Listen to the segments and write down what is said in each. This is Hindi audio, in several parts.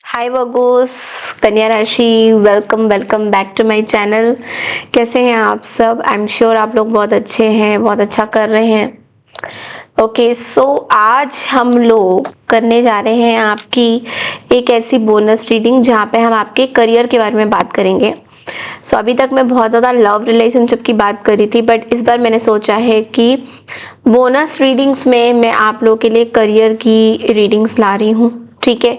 हाय वगोस, कन्या राशि। Welcome welcome back to my channel. कैसे हैं आप सब? आई एम श्योर आप लोग बहुत अच्छे हैं, बहुत अच्छा कर रहे हैं। ओके सो आज हम लोग करने जा रहे हैं आपकी एक ऐसी बोनस रीडिंग जहाँ पे हम आपके करियर के बारे में बात करेंगे। अभी तक मैं बहुत ज़्यादा लव रिलेशनशिप की बात करी थी, बट इस बार मैंने सोचा है कि बोनस रीडिंग्स में मैं आप लोगों के लिए करियर की रीडिंग्स ला रही हूँ। ठीक है।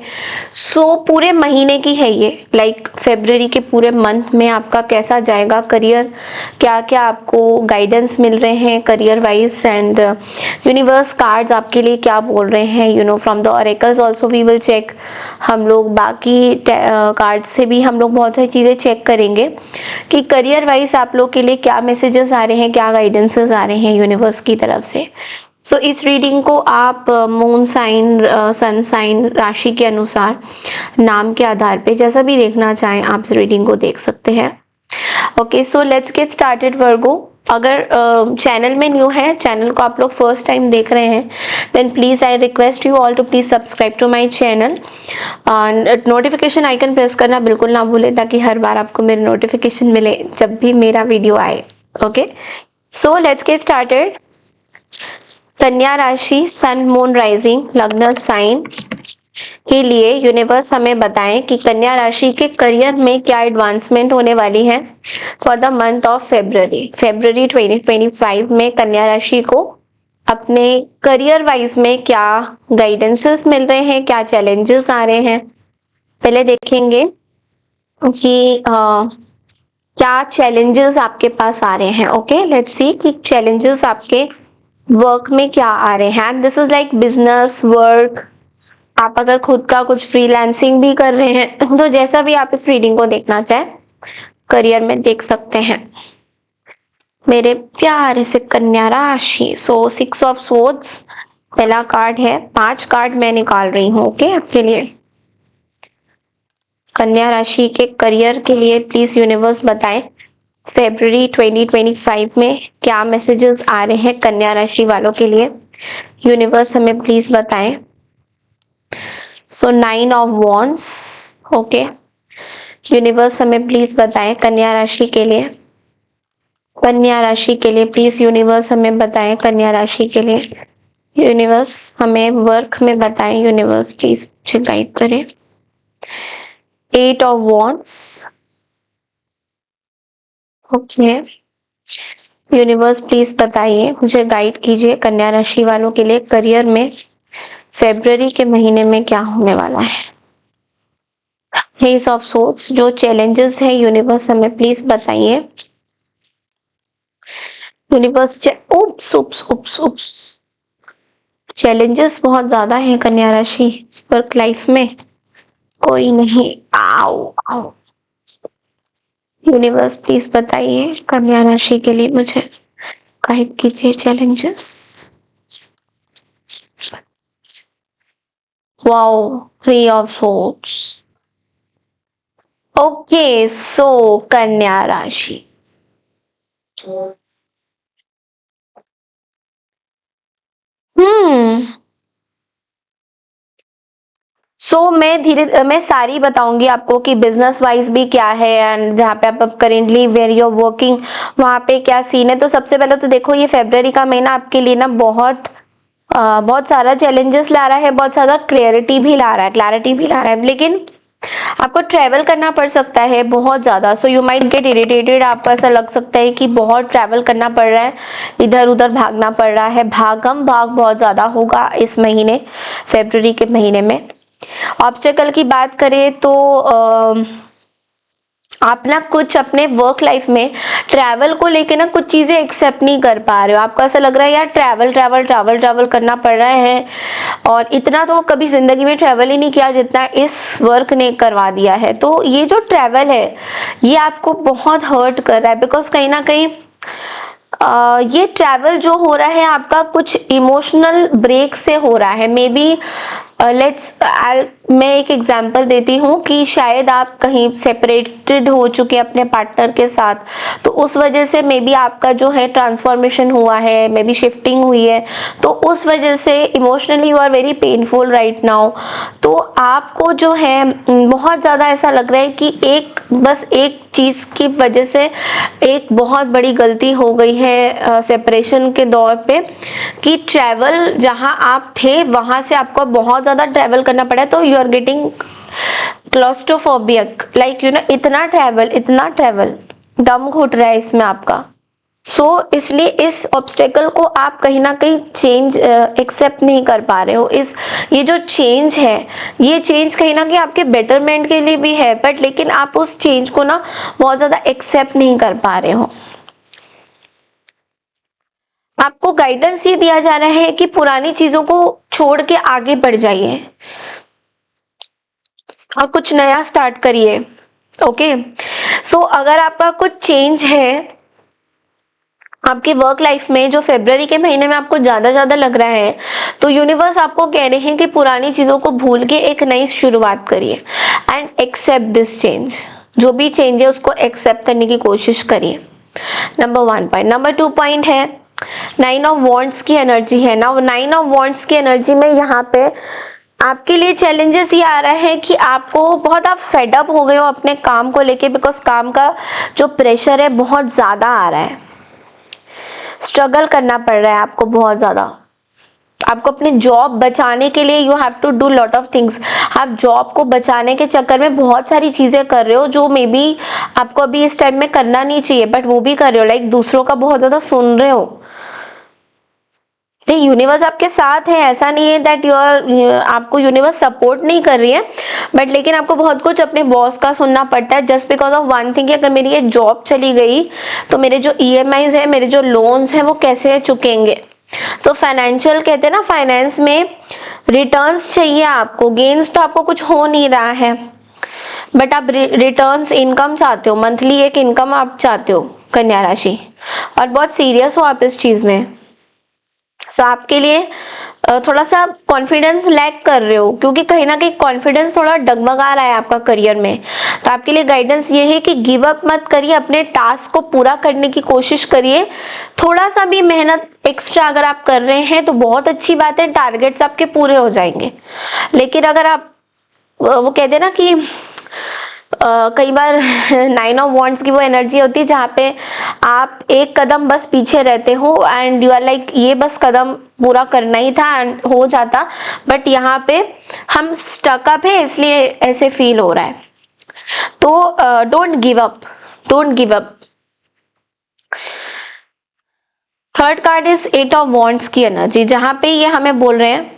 पूरे महीने की है ये, लाइक फेब्रुअरी के पूरे मंथ में आपका कैसा जाएगा करियर, क्या क्या आपको गाइडेंस मिल रहे हैं career wise, and universe cards आपके लिए क्या बोल रहे हैं, from the oracles also we will check. हम लोग बाकी कार्ड से भी हम लोग बहुत सारी चीज़ें चेक करेंगे कि करियर वाइज आप लोग के लिए क्या मैसेजेस आ रहे हैं, क्या गाइडेंसेस आ रहे हैं यूनिवर्स की तरफ से। इस रीडिंग को आप मून साइन, सन साइन, राशि के अनुसार, नाम के आधार पे जैसा भी देखना चाहें आप इस रीडिंग को देख सकते हैं। Okay so let's get started Virgo. अगर चैनल में न्यू है, चैनल को आप लोग फर्स्ट टाइम देख रहे हैं, then please I request you all to please subscribe to my channel. Notification icon press करना बिल्कुल ना भूलें ताकि हर बार आपको मेरे नोटिफिकेशन मिले जब भी मेरा वीडियो आए। Okay so let's get started. कन्या राशि, सन मून राइजिंग लग्न साइन के लिए यूनिवर्स हमें बताएं कि कन्या राशि के करियर में क्या एडवांसमेंट होने वाली है for the month of February 2025 में कन्या राशि को अपने करियर वाइज में क्या गाइडेंसेस मिल रहे हैं, क्या चैलेंजेस आ रहे हैं। पहले देखेंगे कि क्या चैलेंजेस आपके पास आ रहे हैं। ओके लेट्स सी कि चैलेंजेस आपके वर्क में क्या आ रहे हैं। This is like business work. आप अगर खुद का कुछ फ्रीलांसिंग भी कर रहे हैं तो जैसा भी आप इस रीडिंग को देखना चाहें करियर में देख सकते हैं। मेरे प्यारे से कन्या राशि, 6 ऑफ सोर्ड्स पहला कार्ड है। 5 कार्ड मैं निकाल रही हूँ ओके आपके लिए। कन्या राशि के करियर के लिए प्लीज यूनिवर्स बताएं फेब्रुअरी 2025 में क्या मैसेजेस आ रहे हैं कन्या राशि वालों के लिए। यूनिवर्स हमें प्लीज बताएं। 9 ऑफ वॉन्ड्स। ओके यूनिवर्स हमें प्लीज बताएं कन्या राशि के लिए। कन्या राशि के लिए प्लीज यूनिवर्स हमें बताएं। कन्या राशि के लिए यूनिवर्स हमें वर्क में बताएं। यूनिवर्स प्लीज मुझे गाइड करें। 8 of wands. Okay universe please बताइए, मुझे गाइड कीजिए कन्या राशि वालों के लिए करियर में फेब्रुअरी के महीने में क्या होने वाला है। एस ऑफ सोर्ड्स, जो चैलेंजेस है यूनिवर्स हमें प्लीज बताइए। यूनिवर्स उप्स उप्स उप्स उप्स, चैलेंजेस बहुत ज्यादा हैं कन्या राशि वर्क लाइफ में। कोई नहीं, आओ आओ। यूनिवर्स प्लीज बताइए कन्या राशि के लिए, मुझे गाइड कीजिए challenges. Wow, 3 of swords. Okay so कन्या राशि, हम्म मैं सारी बताऊंगी आपको कि बिजनेस वाइज भी क्या है, एंड जहाँ पे आप currently where you are working वहाँ पे क्या सीन है। तो सबसे पहले तो देखो, ये फेब्रुअरी का महीना आपके लिए ना बहुत सारा चैलेंजेस ला रहा है, बहुत सारा क्लैरिटी भी ला रहा है, लेकिन आपको ट्रैवल करना पड़ सकता है बहुत ज्यादा। You might get irritated. आपको ऐसा लग सकता है कि बहुत ट्रैवल करना पड़ रहा है, इधर उधर भागना पड़ रहा है, भागम भाग बहुत ज्यादा होगा इस महीने, फेब्रुअरी के महीने में। ऑब्स्टेकल की बात करें तो आप ना कुछ अपने वर्क लाइफ में ट्रैवल को लेके ना कुछ चीजें एक्सेप्ट नहीं कर पा रहे हो। आपको ऐसा लग रहा है यार ट्रैवल ट्रैवल ट्रैवल ट्रैवल करना पड़ रहा है, और इतना तो कभी जिंदगी में ट्रैवल ही नहीं किया जितना इस वर्क ने करवा दिया है। तो ये जो ट्रैवल है ये आपको बहुत हर्ट कर रहा है, बिकॉज कहीं ना कहीं ये ट्रैवल जो हो रहा है आपका कुछ इमोशनल ब्रेक से हो रहा है। मे बी मैं एक एग्जांपल देती हूँ कि शायद आप कहीं सेपरेटेड हो चुके हैं अपने पार्टनर के साथ, तो उस वजह से मे बी आपका जो है ट्रांसफॉर्मेशन हुआ है, मे बी शिफ्टिंग हुई है, तो उस वजह से emotionally you are very painful right now. तो आपको जो है बहुत ज़्यादा ऐसा लग रहा है कि बस एक चीज़ की वजह से एक बहुत बड़ी गलती हो गई है सेपरेशन के दौर पे, कि ट्रैवल जहाँ आप थे वहाँ से आपको बहुत ज़्यादा ट्रैवल करना पड़ा, तो you are getting claustrophobic, like you know, इतना ट्रैवल दम घुट रहा है इसमें आपका। इसलिए इस ऑब्स्टेकल को आप कहीं ना कहीं चेंज एक्सेप्ट नहीं कर पा रहे हो। ये जो चेंज है, ये चेंज कहीं ना कहीं आपके बेटरमेंट के लिए भी है, बट लेकिन आप उस चेंज को ना बहुत ज़्यादा एक्सेप्ट नहीं कर पा रहे हो। आपको गाइडेंस ये दिया जा रहा है कि पुरानी चीजों को छोड़ के आगे बढ़ जाइए और कुछ नया स्टार्ट करिए। ओके, अगर आपका कुछ चेंज है आपके वर्क लाइफ में जो फरवरी के महीने में आपको ज्यादा लग रहा है, तो यूनिवर्स आपको कह रहे हैं कि पुरानी चीजों को भूल के एक नई शुरुआत करिए एंड एक्सेप्ट दिस चेंज। जो भी चेंज है उसको एक्सेप्ट करने की कोशिश करिए। Number 1 point. नंबर 2 पॉइंट है 9 ऑफ वॉन्ड्स की एनर्जी है ना। 9 ऑफ वॉन्ड्स की एनर्जी में यहाँ पे आपके लिए चैलेंजेस ये आ रहा है कि आप फेड अप हो गए हो अपने काम को लेके, बिकॉज काम का जो प्रेशर है बहुत ज्यादा आ रहा है, स्ट्रगल करना पड़ रहा है आपको बहुत ज्यादा। आपको अपने जॉब बचाने के लिए you have to do lot of things. आप जॉब को बचाने के चक्कर में बहुत सारी चीजें कर रहे हो जो मे बी आपको अभी इस टाइम में करना नहीं चाहिए, बट वो भी कर रहे हो, लाइक दूसरों का बहुत ज्यादा सुन रहे हो। यूनिवर्स आपके साथ है, ऐसा नहीं है दैट आपको यूनिवर्स सपोर्ट नहीं कर रही है, बट लेकिन आपको बहुत कुछ अपने बॉस का सुनना पड़ता है just because of one thing कि अगर मेरी ये जॉब चली गई तो मेरे जो EMIs है, मेरे जो लोन्स हैं वो कैसे चुकेंगे। तो फाइनेंशियल कहते हैं ना, फाइनेंस में रिटर्न्स चाहिए आपको, गेन्स तो आपको कुछ हो नहीं रहा है, बट आप रिटर्न्स इनकम चाहते हो, मंथली एक इनकम आप चाहते हो कन्या राशि, और बहुत सीरियस हो आप इस चीज में। आपके लिए थोड़ा सा कॉन्फिडेंस लैक कर रहे हो, क्योंकि कहीं ना कहीं कॉन्फिडेंस थोड़ा डगमगा रहा है आपका करियर में। तो आपके लिए गाइडेंस ये है कि गिव अप मत करिए, अपने टास्क को पूरा करने की कोशिश करिए। थोड़ा सा भी मेहनत एक्स्ट्रा अगर आप कर रहे हैं तो बहुत अच्छी बात है, टारगेट्स आपके पूरे हो जाएंगे। लेकिन अगर आप वो कहते हैं ना कि कई बार 9 ऑफ वॉन्ड्स की वो एनर्जी होती है जहाँ पे आप एक कदम बस पीछे रहते हो एंड यू आर लाइक ये बस कदम पूरा करना ही था एंड हो जाता, बट यहाँ पे हम स्टक अप है इसलिए ऐसे फील हो रहा है। तो don't give up, don't give up. Third card is 8 of wands की एनर्जी, जहाँ पे ये हमें बोल रहे हैं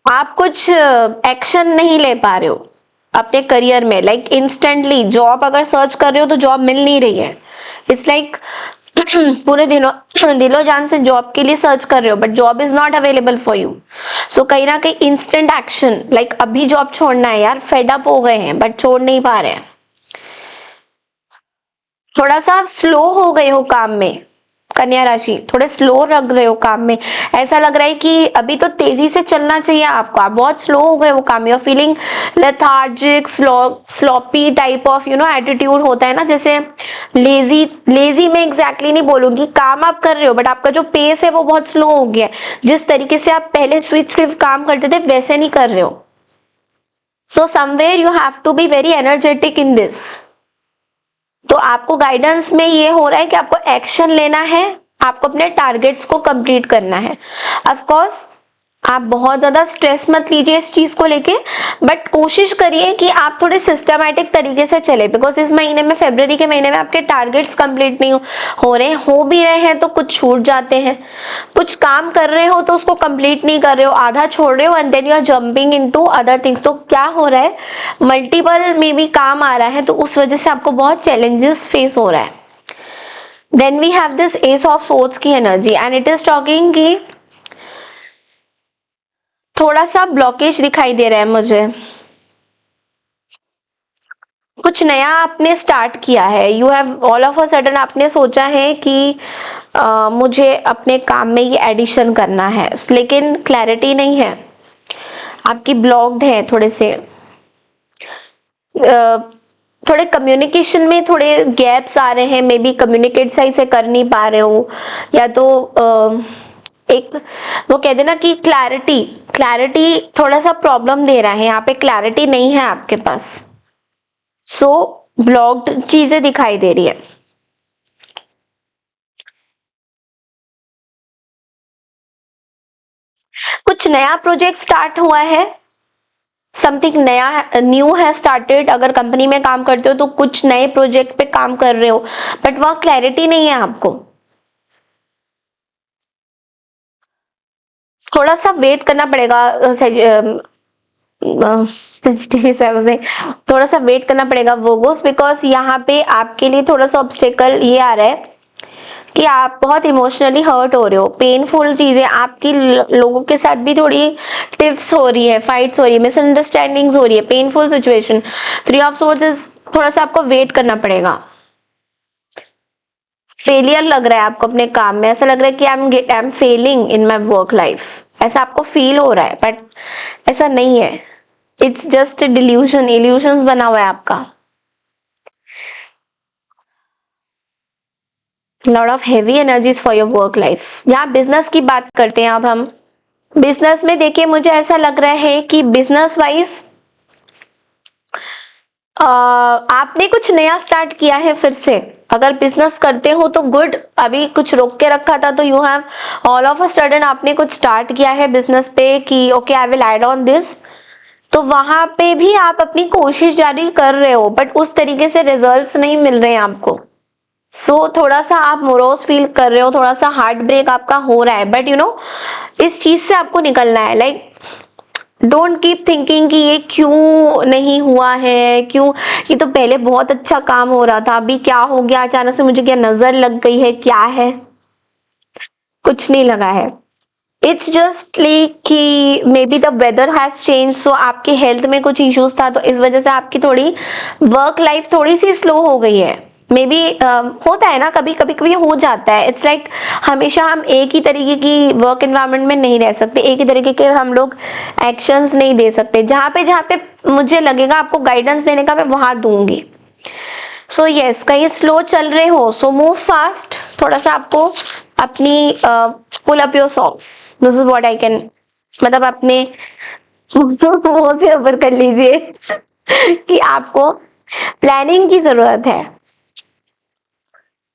आप कुछ एक्शन नहीं ले पा रहे हो अपने करियर में, लाइक इंस्टेंटली जॉब अगर सर्च कर रहे हो तो जॉब मिल नहीं रही है। इट्स लाइक पूरे दिलो जान से जॉब के लिए सर्च कर रहे हो, but job is not available for you. So कहीं ना कहीं इंस्टेंट एक्शन, लाइक अभी जॉब छोड़ना है यार, फेड अप हो गए हैं बट छोड़ नहीं पा रहे हैं। थोड़ा सा आप स्लो हो गए हो काम में कन्या राशि, थोड़े स्लो लग रहे हो काम में, ऐसा लग रहा है कि अभी तो तेजी से चलना चाहिए आपको, आप बहुत स्लो हो गए हो काम में। और feeling lethargic, sloppy type of attitude होता है ना, जैसे लेजी में एग्जैक्टली नहीं बोलूंगी, काम आप कर रहे हो बट आपका जो पेस है वो बहुत स्लो हो गया है। जिस तरीके से आप पहले सिर्फ काम करते थे वैसे नहीं कर रहे हो। So somewhere you have to be very energetic in this. तो आपको गाइडेंस में ये हो रहा है कि आपको एक्शन लेना है, आपको अपने टारगेट्स को कंप्लीट करना है। ऑफ कोर्स आप बहुत ज्यादा स्ट्रेस मत लीजिए इस चीज को लेके, बट कोशिश करिए कि आप थोड़े सिस्टमैटिक तरीके से चले, बिकॉज इस महीने में, फरवरी के महीने में आपके टारगेट्स कंप्लीट नहीं हो रहे, हो भी रहे हैं तो कुछ छूट जाते हैं। कुछ काम कर रहे हो तो उसको कंप्लीट नहीं कर रहे हो, आधा छोड़ रहे हो and then you are jumping into other things. तो क्या हो रहा है, मल्टीपल में भी काम आ रहा है, तो उस वजह से आपको बहुत चैलेंजेस फेस हो रहा है। Then we have this ace of swords की energy and it is talking कि थोड़ा सा ब्लॉकेज दिखाई दे रहा है मुझे, कुछ नया आपने स्टार्ट किया है। You have all of a sudden आपने सोचा है कि मुझे अपने काम में ये एडिशन करना है, लेकिन क्लैरिटी नहीं है। आपकी ब्लॉक्ड है थोड़े से, थोड़े कम्युनिकेशन में थोड़े गैप्स आ रहे हैं, मे बी कम्युनिकेट सही से कर नहीं पा रहे हो, या तो एक वो कहते हैं ना कि क्लैरिटी क्लैरिटी थोड़ा सा प्रॉब्लम दे रहा है, यहाँ पे क्लैरिटी नहीं है आपके पास, सो ब्लॉक्ड चीजें दिखाई दे रही है। कुछ नया प्रोजेक्ट स्टार्ट हुआ है, समथिंग नया न्यू है स्टार्टेड, अगर कंपनी में काम करते हो तो कुछ नए प्रोजेक्ट पे काम कर रहे हो, बट वह क्लैरिटी नहीं है आपको, थोड़ा सा वेट करना पड़ेगा। से थोड़ा सा वेट करना पड़ेगा वर्गोस, बिकॉज यहाँ पे आपके लिए थोड़ा सा ऑब्स्टेकल ये आ रहा है कि आप बहुत इमोशनली हर्ट हो रहे हो, पेनफुल चीजें आपकी लोगों के साथ भी थोड़ी टिफ्स हो रही है, फाइट्स हो रही है, मिसअंडरस्टैंडिंग्स हो रही है, पेनफुल सिचुएशन। 3 ऑफ सोर्ड्स, थोड़ा सा आपको वेट करना पड़ेगा। फेलियर लग रहा है आपको अपने काम में, ऐसा लग रहा है कि I am Fehling in my work life, ऐसा आपको फील हो रहा है, बट ऐसा नहीं है, इट्स जस्ट डिल्यूशन, इल्यूशंस बना हुआ है आपका। Lot of heavy energies for your work life. यहाँ बिजनेस की बात करते हैं अब हम। बिजनेस में देखिए, मुझे ऐसा लग रहा है कि बिजनेस वाइज आपने कुछ नया स्टार्ट किया है फिर से, अगर बिजनेस करते हो तो गुड, अभी कुछ रोक के रखा था तो you have all of a sudden आपने कुछ स्टार्ट किया है बिजनेस पे कि okay I will add on this, तो वहां पे भी आप अपनी कोशिश जारी कर रहे हो, बट उस तरीके से रिजल्ट्स नहीं मिल रहे हैं आपको, सो थोड़ा सा आप मोरोस फील कर रहे हो, थोड़ा सा हार्ट ब्रेक आपका हो रहा है, बट इस चीज से आपको निकलना है। लाइक डोंट कीप थिंकिंग कि ये क्यों नहीं हुआ है, क्यों, ये तो पहले बहुत अच्छा काम हो रहा था, अभी क्या हो गया, अचानक से मुझे क्या नजर लग गई है, क्या है, कुछ नहीं लगा है। इट्स जस्ट लाइक कि maybe the weather has change, so आपकी हेल्थ में कुछ इश्यूज था, तो इस वजह से आपकी थोड़ी वर्क लाइफ थोड़ी सी स्लो हो गई है। मे बी होता है ना, कभी कभी कभी हो जाता है, इट्स लाइक हमेशा हम एक ही तरीके की वर्क एनवायरनमेंट में नहीं रह सकते, एक ही तरीके के हम लोग एक्शंस नहीं दे सकते, जहाँ पे मुझे लगेगा आपको गाइडेंस देने का, मैं वहां दूंगी। सो यस, कहीं स्लो चल रहे हो, सो मूव फास्ट, थोड़ा सा आपको अपनी pull up your socks, this is what I can, मतलब अपने वो से ऊपर कर लीजिए कि आपको प्लानिंग की जरूरत है।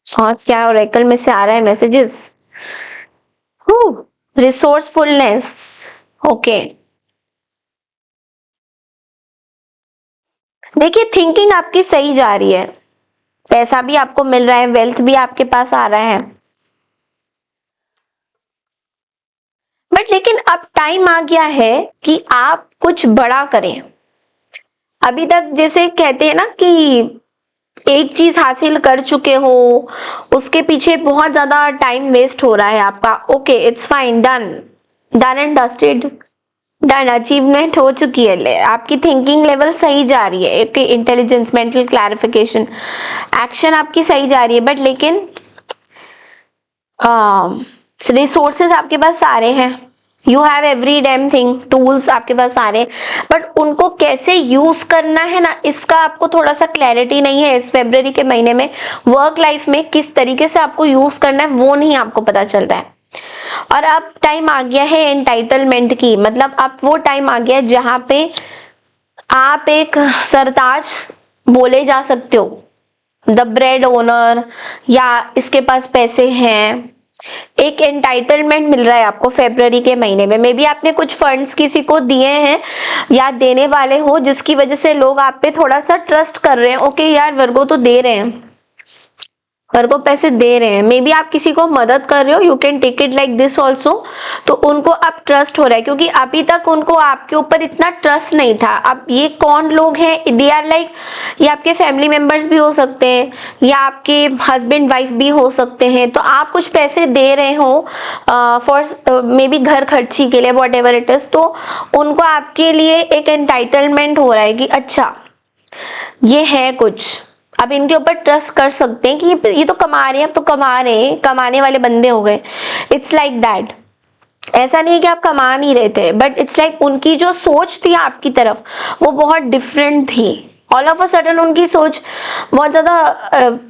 और क्या ओरेकल में से आ रहा है मैसेजेस, रिसोर्सफुलनेस, ओके। देखिए थिंकिंग आपकी सही जा रही है, पैसा भी आपको मिल रहा है, वेल्थ भी आपके पास आ रहा है, बट लेकिन अब टाइम आ गया है कि आप कुछ बड़ा करें। अभी तक जैसे कहते हैं ना कि एक चीज हासिल कर चुके हो, उसके पीछे बहुत ज्यादा टाइम वेस्ट हो रहा है आपका, okay it's fine, done, done and dusted, done, achievement हो चुकी है, आपकी थिंकिंग लेवल सही जा रही है, एक इंटेलिजेंस, मेंटल क्लैरिफिकेशन, एक्शन आपकी सही जा रही है, बट लेकिन रिसोर्सेज आपके पास सारे हैं, you have every damn thing, tools आपके पास सारे, बट उनको कैसे यूज करना है ना, इसका आपको थोड़ा सा क्लैरिटी नहीं है। इस फेब्रुअरी के महीने में वर्क लाइफ में किस तरीके से आपको यूज करना है वो नहीं आपको पता चल रहा है, और अब टाइम आ गया है एंटाइटलमेंट की, मतलब अब वो टाइम आ गया है जहां पे आप एक सरताज बोले जा सकते हो, द ब्रेड ओनर, या इसके पास पैसे हैं, एक एंटाइटलमेंट मिल रहा है आपको फेब्रुअरी के महीने में। मे बी आपने कुछ फंड्स किसी को दिए हैं या देने वाले हो, जिसकी वजह से लोग आप पे थोड़ा सा ट्रस्ट कर रहे हैं, ओके यार वर्गो तो दे रहे हैं, वर्गो पैसे दे रहे हैं, मे बी आप किसी को मदद कर रहे हो, you can take it like this also, तो उनको अब ट्रस्ट हो रहा है, क्योंकि अभी तक उनको आपके ऊपर इतना ट्रस्ट नहीं था। अब ये कौन लोग हैं, दे आर लाइक, ये आपके फैमिली मेंबर्स भी हो सकते हैं, या आपके हस्बैंड वाइफ भी हो सकते हैं, तो आप कुछ पैसे दे रहे हो फॉर मे बी घर खर्ची के लिए, वॉट एवर इट इज, तो उनको आपके लिए एक एंटाइटलमेंट हो रहा है कि अच्छा ये है कुछ, अब इनके ऊपर ट्रस्ट कर सकते हैं कि ये तो कमा रहे हैं, अब तो कमा रहे हैं, कमाने वाले बंदे हो गए, इट्स लाइक दैट। ऐसा नहीं है कि आप कमा नहीं रहे थे, बट इट्स लाइक उनकी जो सोच थी आपकी तरफ वो बहुत डिफरेंट थी। ऑल ऑफ अ सडन उनकी सोच बहुत ज्यादा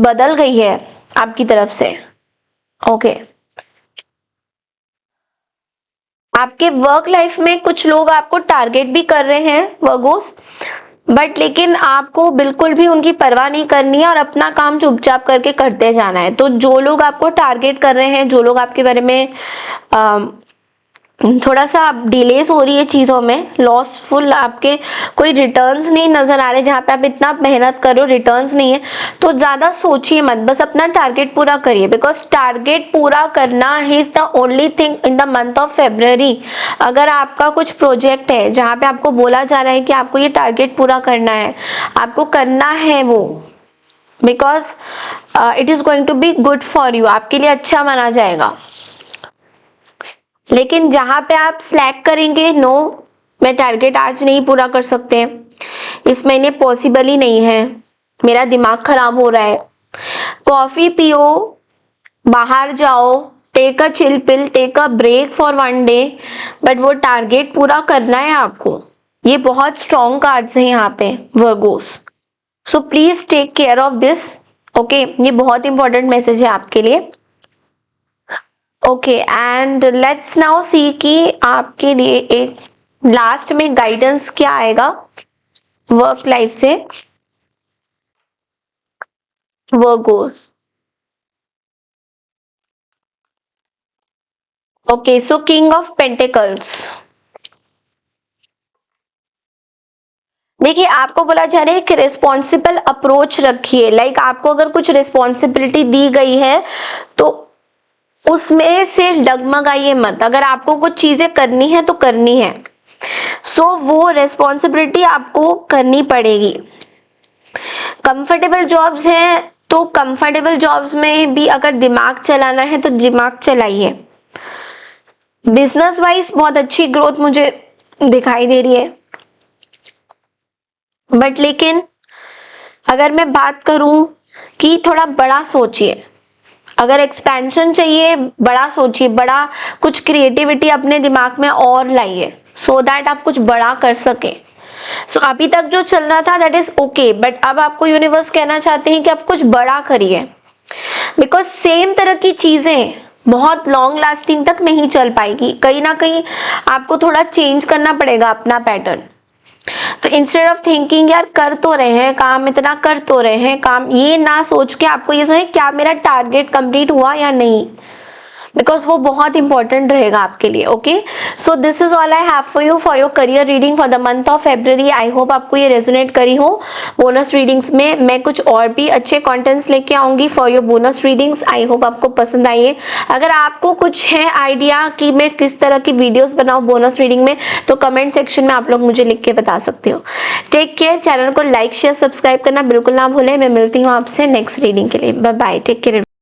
बदल गई है आपकी तरफ से। ओके आपके वर्क लाइफ में कुछ लोग आपको टारगेट भी कर रहे हैं वर्गोस, बट लेकिन आपको बिल्कुल भी उनकी परवाह नहीं करनी है और अपना काम चुपचाप करके करते जाना है। तो जो लोग आपको टारगेट कर रहे हैं, जो लोग आपके बारे में थोड़ा सा डिलेस हो रही है चीज़ों में, लॉसफुल आपके कोई रिटर्न्स नहीं नज़र आ रहे, जहाँ पे आप इतना मेहनत कर रहे हो रिटर्न्स नहीं है, तो ज़्यादा सोचिए मत, बस अपना टारगेट पूरा करिए। बिकॉज टारगेट पूरा करना is the only thing in the month of February. अगर आपका कुछ प्रोजेक्ट है जहाँ पे आपको बोला जा रहा है कि आपको ये टारगेट पूरा करना है, आपको करना है वो, because it is going to be good for you, आपके लिए अच्छा माना जाएगा। लेकिन जहां पे आप स्लैक करेंगे, नो मैं टारगेट आज नहीं पूरा कर सकते, इस महीने पॉसिबल ही नहीं है, मेरा दिमाग खराब हो रहा है, कॉफी पियो, बाहर जाओ, take a chill pill, take a break for one day, but वो टारगेट पूरा करना है आपको। ये बहुत स्ट्रॉन्ग कार्ड्स हैं यहाँ पे Virgos, so please take care of this. Okay ये बहुत इंपॉर्टेंट मैसेज है आपके लिए। Okay and let's now see कि आपके लिए एक लास्ट में गाइडेंस क्या आएगा वर्क लाइफ से Virgos. Okay so king of pentacles, देखिए आपको बोला जा रहा है कि रिस्पॉन्सिबल अप्रोच रखिए। लाइक आपको अगर कुछ रिस्पॉन्सिबिलिटी दी गई है तो उसमें से डगमगाइए मत, अगर आपको कुछ चीजें करनी है तो करनी है, सो वो रिस्पॉन्सिबिलिटी आपको करनी पड़ेगी। कंफर्टेबल जॉब्स हैं तो कंफर्टेबल जॉब्स में भी अगर दिमाग चलाना है तो दिमाग चलाइए। बिजनेस वाइज बहुत अच्छी ग्रोथ मुझे दिखाई दे रही है, बट लेकिन अगर मैं बात करूं कि थोड़ा बड़ा सोचिए, अगर एक्सपेंशन चाहिए बड़ा सोचिए, बड़ा कुछ क्रिएटिविटी अपने दिमाग में और लाइए सो दैट आप कुछ बड़ा कर सके। सो अभी तक जो चल रहा था दैट इज ओके, बट अब आपको यूनिवर्स कहना चाहते हैं कि आप कुछ बड़ा करिए, बिकॉज सेम तरह की चीजें बहुत लॉन्ग लास्टिंग तक नहीं चल पाएगी, कहीं ना कहीं आपको थोड़ा चेंज करना पड़ेगा अपना पैटर्न। तो इंस्टेड ऑफ थिंकिंग यार कर तो रहे हैं काम, इतना कर तो रहे हैं काम, ये ना सोच के आपको ये सोचे क्या मेरा टारगेट कंप्लीट हुआ या नहीं, बिकॉज वो बहुत इंपॉर्टेंट रहेगा आपके लिए। Okay so this is all I have for you for your career reading for the month of February. I hope आपको ये रेजोनेट करी हो। बोनस रीडिंग्स में मैं कुछ और भी अच्छे कंटेंट्स लेके आऊंगी for your bonus readings. I hope आपको पसंद आई है। अगर आपको कुछ है आइडिया कि मैं किस तरह की वीडियोस बनाऊं बोनस रीडिंग में, तो कमेंट सेक्शन में आप लोग मुझे लिख के बता सकते हो। टेक केयर, चैनल को लाइक शेयर सब्सक्राइब करना बिल्कुल ना भूलें। मैं मिलती हूँ आपसे नेक्स्ट रीडिंग के लिए। Bye bye, take care.